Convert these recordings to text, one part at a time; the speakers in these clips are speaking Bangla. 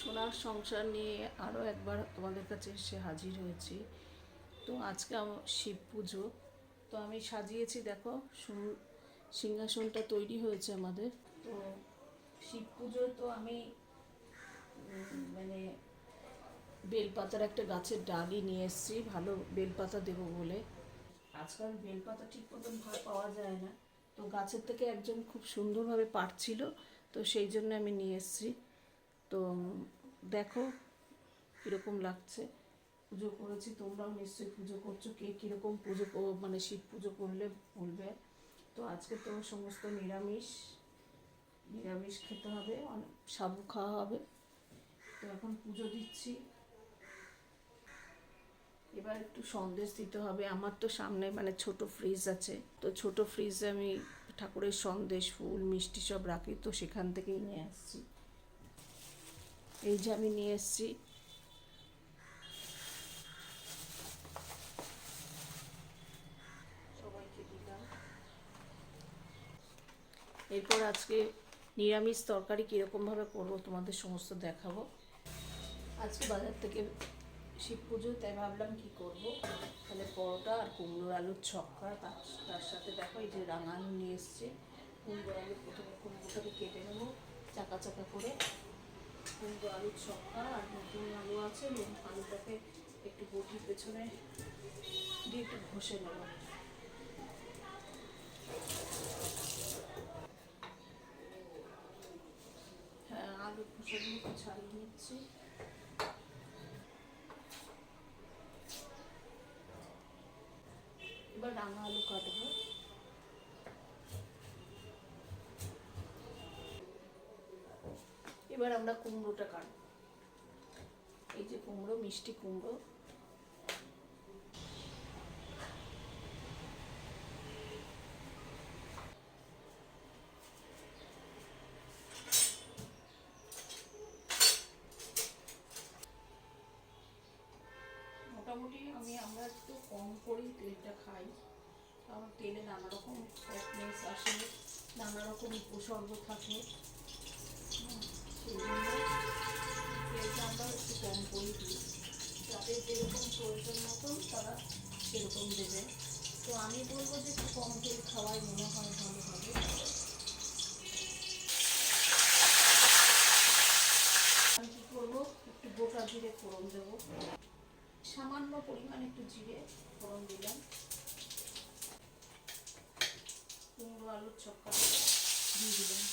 সোনার সংসার নিয়ে আরও একবার তোমাদের কাছে এসে হাজির হয়েছি। তো আজকে আমার শিব পুজো, তো আমি সাজিয়েছি, দেখো সিংহাসনটা তৈরি হয়েছে আমাদের। তো শিব পুজো তো আমি মানে বেলপাতার একটা গাছের ডালই নিয়ে এসেছি, ভালো বেলপাতা দেবো বলে। আজকাল বেলপাতা ঠিক মতন পাওয়া যায় না, তো গাছের থেকে একজন খুব সুন্দরভাবে পাড়ছিল, তো সেই জন্য আমি নিয়ে এসেছি। তো দেখো কীরকম লাগছে। পুজো করেছি, তোমরাও নিশ্চয়ই পুজো করছো। কে কীরকম পুজো মানে শিব পুজো করলে বলবে। তো আজকে তো সমস্ত নিরামিষ নিরামিষ খেতে হবে, অনেক সাবু খাওয়া হবে। তো এখন পুজো দিচ্ছি, এবার একটু সন্দেশ দিতে হবে। আমার তো সামনে মানে ছোট ফ্রিজ আছে, তো ছোট ফ্রিজে আমি ঠাকুরের সন্দেশ, ফুল, মিষ্টি সব রাখি, তো সেখান থেকেই নিয়ে আসছি। এই যে আমি নিয়ে এসছি। সবাইকে দিলাম। এরপর আজকে নিরামিষ তরকারি কীরকমভাবে করবো তোমাদের সমস্ত দেখাবো। আজকে বাজার থেকে শিব পুজো, তাই ভাবলাম কি করব, তাহলে পরোটা আর কুমড়োর আলুর ছক্কা, তার সাথে দেখো এই যে রাঙা আলু নিয়ে এসছে। কুমড়ো আলু প্রথমে কুমড়োটাকে কেটে নেবো চাকা চাকা করে, কুমড়ো আলুর ছক্কা। আর নতুন আলু আছে, আলুটাকে একটু বটির পেছনে দিয়ে একটু ঘষে নেব। হ্যাঁ, আলু খোসাগুলো ছাড়িয়ে নিচ্ছি। এবার রাঙা আলু কাটবো। এবার আমরা কুমড়োটা কাটবো। এই যে কুমড়ো, মিষ্টি কুমড়ো। মোটামুটি আমরা একটু কম করেই তেলটা খাই, কারণ তেলে নানা রকম ফ্যাটনেস আসে, নানা রকম উপসর্গ থাকে। সেই জন্য তেলটা আমরা একটু কম করেই দিই, যাদের যেরকম প্রয়োজন মতন তারা সেরকম দেবে। তো আমি বলবো যে একটু কম তেল খাওয়াই মনে হয় ভালো হবে। আমি কী করবো, একটু গোটা জিরে ফোড়ন দেবো, সামান্য পরিমাণ একটু জিরে ফোড়ন দিলাম। কুমড়ো আলুর ছক্কা দিয়ে দিলাম।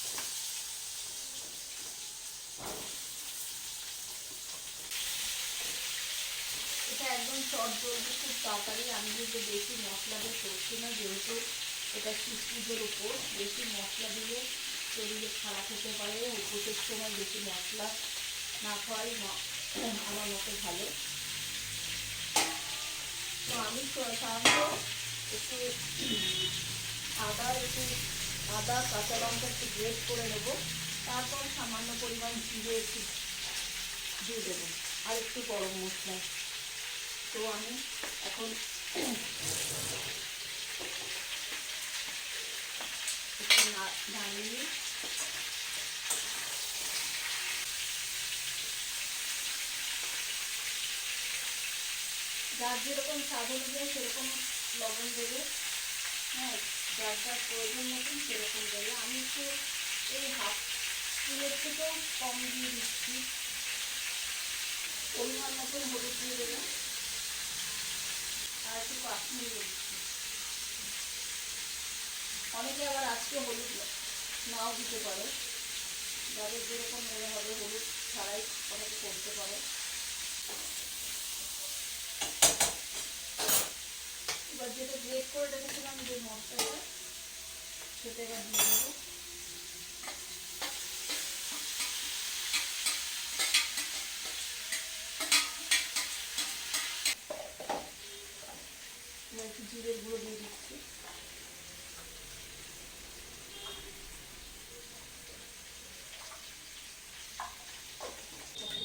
এটা একদম চটজলদি, খুব তাড়াতাড়ি। আমি কিন্তু বেশি মশলা দিয়ে করছি না, যেহেতু এটা শিব পুজোর উপর। বেশি মশলা দিলে শরীরে খারাপ হতে পারে, উপোসের সময় বেশি মশলা না খাওয়াই আমার মতো ভালো। তো আমি সাধারণত একটু আদা কাঁচা লঙ্কা একটু গ্রেট করে নেবো, তারপর সামান্য পরিমাণ জিরে একটু দিয়ে দেবো, আর একটু গরম মশলা। তো আমি এখন একটু নামিয়ে যার যেরকম স্বাদ অনুযায়ী সেরকম লবণ দেবে। হ্যাঁ, যার যার প্রয়োজন মতন সেরকম দেবে। আমি একটু এই হাফ স্পুনের থেকেও কম দিয়ে দিচ্ছি। পরিমাণ মতন হলুদ দিয়ে দেবে, আর একটু কাশ্মীরি দিচ্ছি। অনেকে আবার আজকে হলুদ নাও দিতে পারে, যাদের যেরকম মনে হবে হলুদ ছাড়াই অনেকে করতে পারে। এবার যেটা গ্রেট করে রেখেছিলাম যে মশলাটা, সেটা এবার দিয়ে দেবো। এবার একটু জিরের গুঁড়ো দিয়ে দিচ্ছি।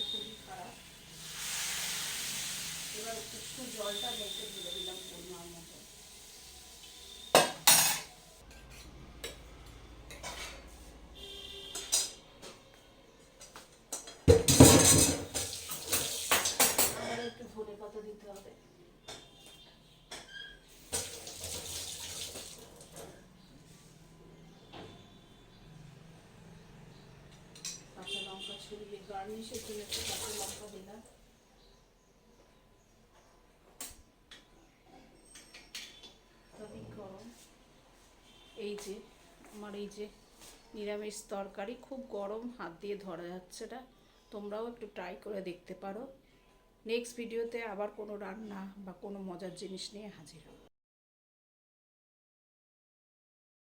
খুবই খারাপ। এবার একটু জলটা মেখে দিয়ে দিলাম পরিমাণ মতো। হবে। কাঁচা লঙ্কা ছড়িয়ে গার্নিশের জন্য একটু কাঁচা লঙ্কা দিলাম। গরম এই যে আমার এই যে নিরামিষ তরকারি, খুব গরম, হাত দিয়ে ধরা যাচ্ছে না। তোমরাও একটু ট্রাই করে দেখতে পারো। নেক্সট ভিডিওতে আবার কোনো রান্না বা কোনো মজার জিনিস নিয়ে হাজির হব।